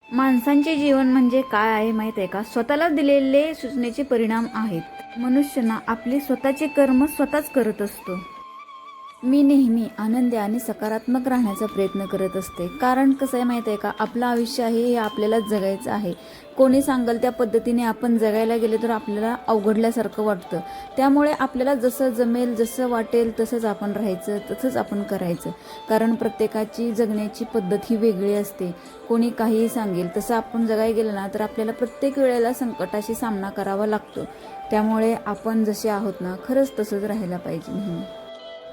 माणसांचे जीवन म्हणजे काय आहे माहीत आहे का? स्वतःला दिलेले सूचनेचे परिणाम आहेत. मनुष्यना आपले स्वतःचे कर्म स्वतःच करत असतो. मी नेहमी आनंदी आणि सकारात्मक राहण्याचा प्रयत्न करत असते. कारण कसं आहे माहीत आहे का? आपलं आयुष्य आहे हे आपल्यालाच जगायचं आहे. कोणी सांगेल त्या पद्धतीने आपण जगायला गेले तर आपल्याला अवघडल्यासारखं वाटतं. त्यामुळे आपल्याला जसं जमेल, जसं वाटेल तसंच आपण राहायचं, तसंच आपण करायचं. कारण प्रत्येकाची जगण्याची पद्धत ही वेगळी असते. कोणी काहीही सांगेल तसं आपण जगायला गेलं ना तर आपल्याला प्रत्येक वेळेला संकटाशी सामना करावा लागतो. त्यामुळे आपण जसे आहोत ना, खरंच तसंच राहायला पाहिजे नेहमी.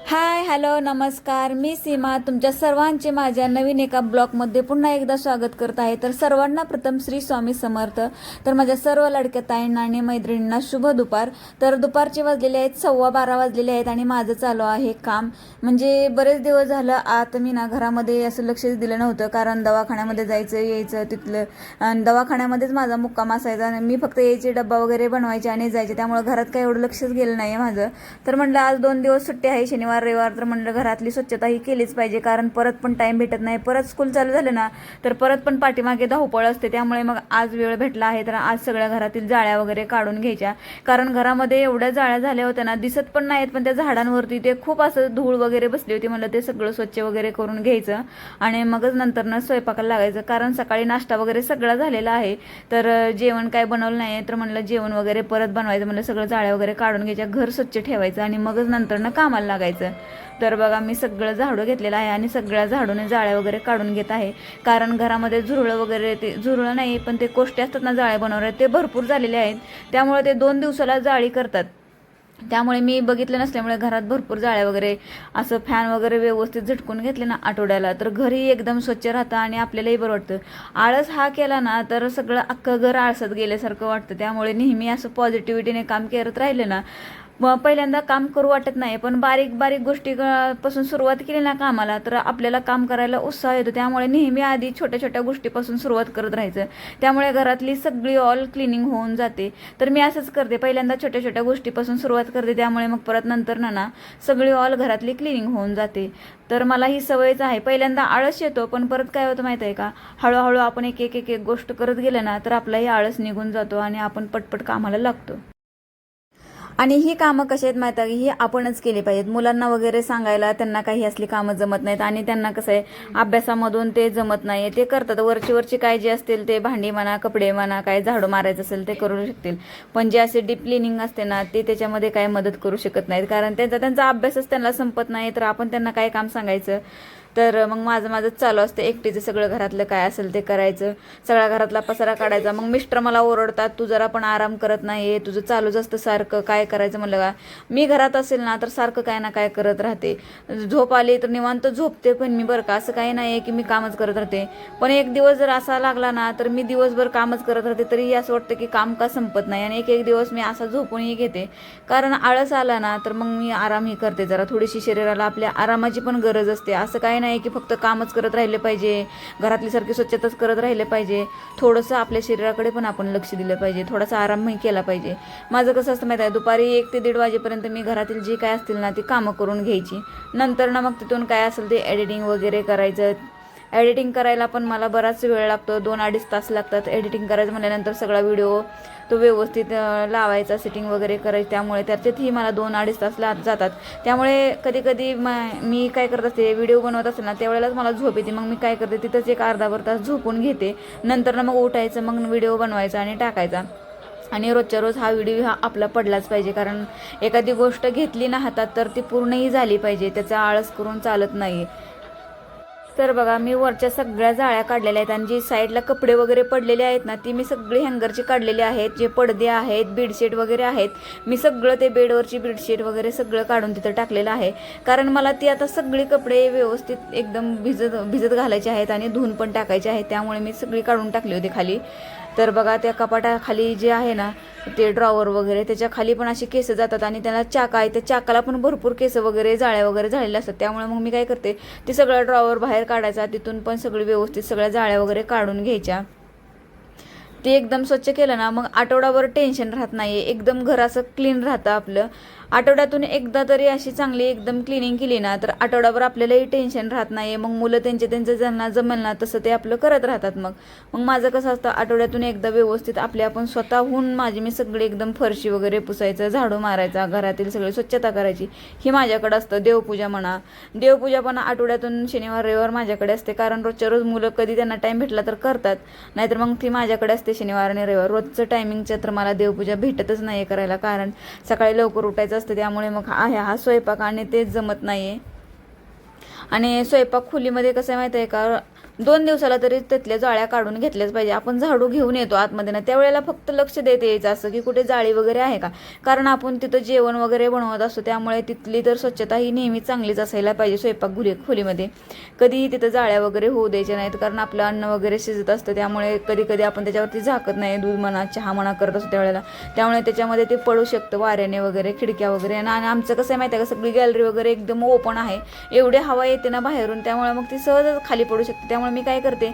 हाय, हॅलो, नमस्कार. मी सीमा तुमच्या सर्वांचे माझ्या नवीन एका ब्लॉगमध्ये पुन्हा एकदा स्वागत करत आहे. तर सर्वांना प्रथम श्री स्वामी समर्थ. तर माझ्या सर्व लाडक्या ताईंना आणि मैत्रिणींना शुभ दुपार. तर दुपारचे वाजलेले आहेत 12:15 वाजलेले आहेत आणि माझं चालू आहे काम. म्हणजे बरेच दिवस झालं आता मी ना घरामध्ये असं लक्षच दिलं नव्हतं. कारण दवाखान्यामध्ये जायचं यायचं तिथलं, आणि दवाखान्यामध्येच माझा मुक्काम असायचा आणि मी फक्त यायचे, डब्बा वगैरे बनवायचे आणि जायचे. त्यामुळे घरात काही एवढं लक्षच गेलं नाही माझं. तर म्हटलं आज 2 दिवस सुट्टी आहे, शनिवार रविवार, तर म्हणलं घरातली स्वच्छता ही केलीच पाहिजे. कारण परत पण टाइम भेटत नाही. परत स्कूल चालू झालं ना तर परत पण पाठीमागे धावपळ असते. त्यामुळे मग आज वेळ भेटला आहे तर आज सगळ्या घरातील जाळ्या वगैरे काढून घ्यायच्या. कारण घरामध्ये एवढ्या जाळ्या झाल्या होत्या ना, दिसत पण नाहीत, पण त्या झाडांवरती ते खूप असं धूळ वगैरे बसली होती. म्हणलं ते सगळं स्वच्छ वगैरे करून घ्यायचं आणि मगच नंतर स्वयंपाकाला लागायचं. कारण सकाळी नाश्ता वगैरे सगळा झालेला आहे. तर जेवण काय बनवलं नाही, तर म्हणलं जेवण वगैरे परत बनवायचं. म्हणलं सगळं जाळ्या वगैरे काढून घ्यायच्या, घर स्वच्छ ठेवायचं आणि मगच नंतर कामाला लागायचं. तर बघा मी सगळं झाडू घेतलेलं आहे आणि सगळ्या झाडूने जाळ्या वगैरे काढून घेत आहे. कारण घरामध्ये झुरळं वगैरे, ते झुरळं नाही पण ते कोष्टे असतात ना जाळ्या बनवणारे, ते भरपूर झालेले आहेत. त्यामुळे ते 2 दिवसाला जाळी करतात. त्यामुळे मी बघितलं नसल्यामुळे घरात भरपूर जाळ्या वगैरे, असं फॅन वगैरे व्यवस्थित झटकून घेतले ना आठवड्याला, तर घरही एकदम स्वच्छ राहतं आणि आपल्यालाही बरं वाटतं. आळस हा केला ना तर सगळं अख्खं घर आळसात गेल्यासारखं वाटतं. त्यामुळे नेहमी असं पॉझिटिव्हिटीने काम करत राहिलं ना, मग पहिल्यांदा काम करू वाटत नाही, पण बारीक बारीक गोष्टीपासून सुरुवात केली ना कामाला तर आपल्याला काम करायला उत्साह येतो. त्यामुळे नेहमी आधी छोट्या छोट्या गोष्टीपासून सुरुवात करत राहायचं. त्यामुळे घरातली सगळी ऑल क्लिनिंग होऊन जाते. तर मी असंच करते, पहिल्यांदा छोट्या छोट्या गोष्टीपासून सुरुवात करते. त्यामुळे मग परत नंतर ना सगळी ऑल घरातली क्लिनिंग होऊन जाते. तर मला ही सवयच आहे. पहिल्यांदा आळस येतो, पण परत काय होतं माहिती आहे का? हळूहळू आपण एक एक एक एक गोष्ट करत गेलं ना तर आपलाही आळस निघून जातो आणि आपण पटपट कामाला लागतो. आणि ही कामं कशी आहेत माहिती आहे, ही आपणच केली पाहिजेत. मुलांना वगैरे सांगायला त्यांना काही असली कामं जमत नाहीत आणि त्यांना कसं आहे अभ्यासामधून ते जमत नाही. ते करतात वरची काय जे असतील ते, भांडी म्हणा, कपडे म्हणा, काय झाडू मारायचं असेल ते करू शकतील. पण जे असे डीप क्लिनिंग असते ना ते त्याच्यामध्ये काय मदत करू शकत नाहीत. कारण त्यांचा अभ्यासच त्यांना संपत नाही, तर आपण त्यांना काय काम सांगायचं. तर मग माझंच चालू असतं एकटीचं सगळं घरातलं काय असेल ते करायचं, सगळ्या घरातला पसारा काढायचा. मग मिस्टर मला ओरडतात, तू जरा पण आराम करत नाही, तुझं चालूच असतं सारखं, काय करायचं. म्हणलं का मी घरात असेल ना तर सारखं काय ना काय करत राहते. झोप आली तर निवांत झोपते पण मी, बरं का, असं काही नाही आहे की मी कामच करत राहते. पण एक दिवस जर असा लागला ना तर मी दिवसभर कामच करत राहते, तरीही असं वाटतं की काम का संपत नाही. आणि एक एक दिवस मी असा झोपूनही घेते. कारण आळस आला ना तर मग मी आरामही करते. जरा थोडीशी शरीराला आपल्या आरामाची पण गरज असते. असं काही नाही की फक्त कामच करत राहिले पाहिजे, घरातली सारखी स्वच्छताच करत राहिले पाहिजे. थोडंसं आपल्या शरीराकडे पण आपण लक्ष दिलं पाहिजे, थोडासा आरामही केला पाहिजे. माझं कसं असतं माहिती आहे, दुपारी 1 ते 1:30 वाजेपर्यंत मी घरातील जी काय असतील ना ती कामं करून घ्यायची. नंतर ना मग तिथून काय असेल ते एडिटिंग वगैरे करायचं. एडिटिंग करायला पण मला बराच वेळ लागतो, 2-2.5 तास लागतात. एडिटिंग करायचं म्हटल्यानंतर सगळा व्हिडिओ तो व्यवस्थित लावायचा, सेटिंग वगैरे करायची. त्यामुळे त्याच्यातही मला 2-2.5 तास जातात. त्यामुळे कधी कधी मी काय करत असते, व्हिडिओ बनवत असेल ना त्यावेळेलाच मला झोप येते. मग मी काय करते, तिथंच एक अर्धा तास झोपून घेते. नंतर मग उठायचं, मग व्हिडिओ बनवायचा आणि टाकायचा. आणि रोजच्या रोज हा व्हिडिओ हा आपला पडलाच पाहिजे. कारण एखादी गोष्ट घेतली ना हातात तर ती पूर्णही झाली पाहिजे, त्याचा आळस करून चालत नाही. तर बघा मी वरच्या सगळ्या जाळ्या काढलेल्या आहेत आणि जी साईडला कपडे वगैरे पडलेले आहेत ना ती मी सगळी हँगरची काढलेली आहेत. जे पडदे आहेत, बेडशीट वगैरे आहेत, मी सगळं ते बेडवरची बेडशीट वगैरे सगळं काढून तिथं टाकलेलं आहे. कारण मला ती आता सगळी कपडे व्यवस्थित एकदम भिजत घालायचे आहेत आणि धुवून पण टाकायचे आहेत. त्यामुळे मी सगळी काढून टाकली होती खाली. तर बघा त्या कपाटाखाली जे आहे ना ते ड्रॉवर वगैरे, त्याच्या खाली पण अशी केस जातात आणि त्याला चाका आहे, त्या चाकाला पण भरपूर केस वगैरे जाळ्या वगैरे झालेल्या असतात. त्यामुळे मग मी काय करते, ते सगळं ड्रॉवर बाहेर काढायचा, तिथून पण सगळी व्यवस्थित सगळ्या जाळ्या वगैरे काढून घ्यायच्या. ते एकदम स्वच्छ केलं ना मग आठवडाभर टेन्शन राहत नाही, एकदम घर असं क्लीन राहतं आपलं. आठवड्यातून एकदा तरी अशी चांगली एकदम क्लिनिंग केली ना तर आठवड्याभर आपल्यालाही टेन्शन राहत नाही. मग मुलं त्यांचं ज्यांना जमेल ना तसं ते आपलं करत राहतात. मग माझं कसं असतं, आठवड्यातून एकदा व्यवस्थित आपण स्वतःहून मी सगळी एकदम फरशी वगैरे पुसायचं, झाडू मारायचा, घरातील सगळी स्वच्छता करायची, ही माझ्याकडे असतं. देवपूजा पण आठवड्यातून शनिवार रविवार माझ्याकडे असते, कारण रोजच्या रोज मुलं कधी त्यांना टाईम भेटला तर करतात, नाहीतर मग ती माझ्याकडे असते शनिवार आणि रविवार. रोजचं टायमिंगचं तर मला देवपूजा भेटतच नाही करायला, कारण सकाळी लवकर उठायचं असतं. त्यामुळे मग हा स्वयंपाक आणि तेच जमत नाही आहे. आणि स्वयंपाक खोलीमध्ये कसं आहे माहिती आहे का, 2 दिवसाला तरी त्यातल्या जाळ्या काढून घेतल्याच पाहिजे. आपण झाडू घेऊन येतो आतमध्ये ना, त्यावेळेला फक्त लक्ष देत यायचं असं की कुठे जाळी वगैरे आहे का, कारण आपण तिथं जेवण वगैरे बनवत असतो. त्यामुळे तिथली तर स्वच्छता ही नेहमी चांगलीच असायला पाहिजे. स्वयंपाक खोलीमध्ये कधीही तिथं जाळ्या वगैरे होऊ द्यायच्या नाहीत, कारण आपलं अन्न वगैरे शिजत असतं. त्यामुळे कधी आपण त्याच्यावरती झाकत नाही, दूध म्हणा चहा म्हणा करत असतो त्यावेळेला, त्यामुळे त्याच्यामध्ये ते पडू शकतं वाऱ्याने वगैरे, खिडक्या वगैरे. आणि आमचं कसं आहे माहिती आहे का, सगळी गॅलरी वगैरे एकदम ओपन आहे, एवढी हवा येते ना बाहेरून, त्यामुळे मग ती सहजच खाली पडू शकते. त्यामुळे मी काय करते,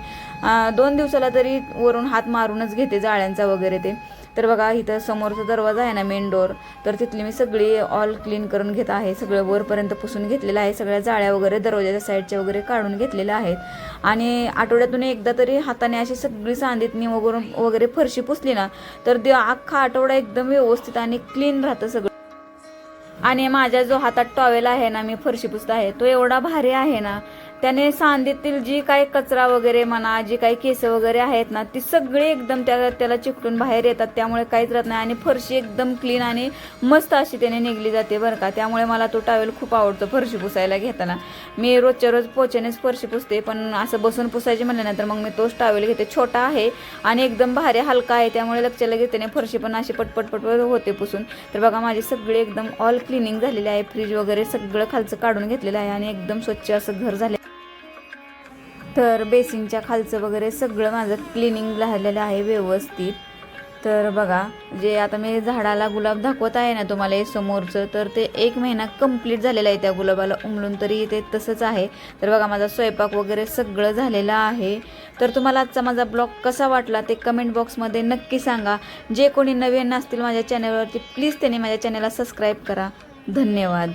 2 दिवसाला तरी वरून हात मारूनच घेते जाळ्यांचा वगैरे ते. तर बघा इथं समोरचा दरवाजा आहे ना, मेन डोअर, तर तिथली मी सगळी ऑल क्लीन करून घेत आहे. सगळं वरपर्यंत पुसून घेतलेलं आहे. सगळ्या जाळ्या वगैरे दरवाजाच्या साईडच्या वगैरे काढून घेतलेल्या आहेत. आणि आठवड्यातून एकदा तरी हाताने अशी सगळी सांदीतनी वगैरे फरशी पुसली ना तर ते अख्खा आठवडा एकदम व्यवस्थित आणि क्लीन राहतं सगळं. आणि माझ्या जो हातात टॉवेल आहे ना, मी फरशी पुसत आहे, तो एवढा भारी आहे ना, त्याने सांदीतील जी काही कचरा वगैरे म्हणा, जी काही केस वगैरे आहेत ना, ती सगळी एकदम त्याला चिकटून बाहेर येतात. त्यामुळे काहीच राहत नाही आणि फरशी एकदम क्लीन आणि मस्त अशी त्याने निघली जाते बरं का. त्यामुळे मला तो टॉवेल खूप आवडतो फरशी पुसायला घेताना. मी रोजच्या रोज पोछ्यानेच फरशी पुसते, पण असं बसून पुसायची म्हणल्यानंतर मग मी तोच टॉवेल घेते. छोटा आहे आणि एकदम भारी हलका आहे, त्यामुळे लक्षाला घेते फरशी पण अशी पटपट होते पुसून. तर बघा माझी सगळी एकदम ऑल क्लिनिंग झालेली आहे. फ्रीज वगैरे सगळं खालचं काढून घेतलेलं आहे आणि एकदम स्वच्छ असं घर झालं. तर बेसिनच्या खालचं वगैरे सगळं माझं क्लिनिंग झालेलं आहे व्यवस्थित. तर बघा जे आता मी झाडाला गुलाब दाखवत आहे ना तुम्हाला हे समोरचं, तर ते 1 महिना कंप्लीट झालेला आहे त्या गुलाबाला उमलून, तरी ते तसंच आहे. तर बघा माझा स्वयंपाक वगैरे सगळं झालेलं आहे. तर तुम्हाला आजचा माझा ब्लॉग कसा वाटला ते कमेंट बॉक्समध्ये नक्की सांगा. जे कोणी नवीन असतील माझ्या चॅनलवरती प्लीज त्यांनी माझ्या चॅनलला सबस्क्राईब करा. धन्यवाद.